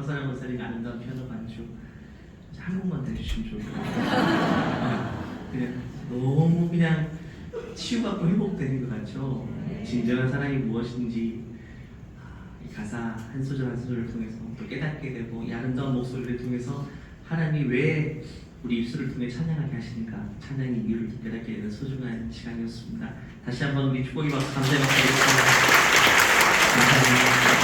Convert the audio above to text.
허선한 목사님 아름다운 피아노 반주 한 곡만 더 해주시면 좋을 것 같아요. 그냥 너무 그냥 치유받고 회복되는 것 같죠. 진정한 사랑이 무엇인지 이 가사 한 소절 한 소절을 통해서 또 깨닫게 되고 이 아름다운 목소리를 통해서 하나님이 왜 우리 입술을 통해 찬양하게 하시는가, 찬양의 이유를 깨닫게 되는 소중한 시간이었습니다. 다시 한번 우리 축복의 박수 감사히 드리겠습니다. 감사합니다.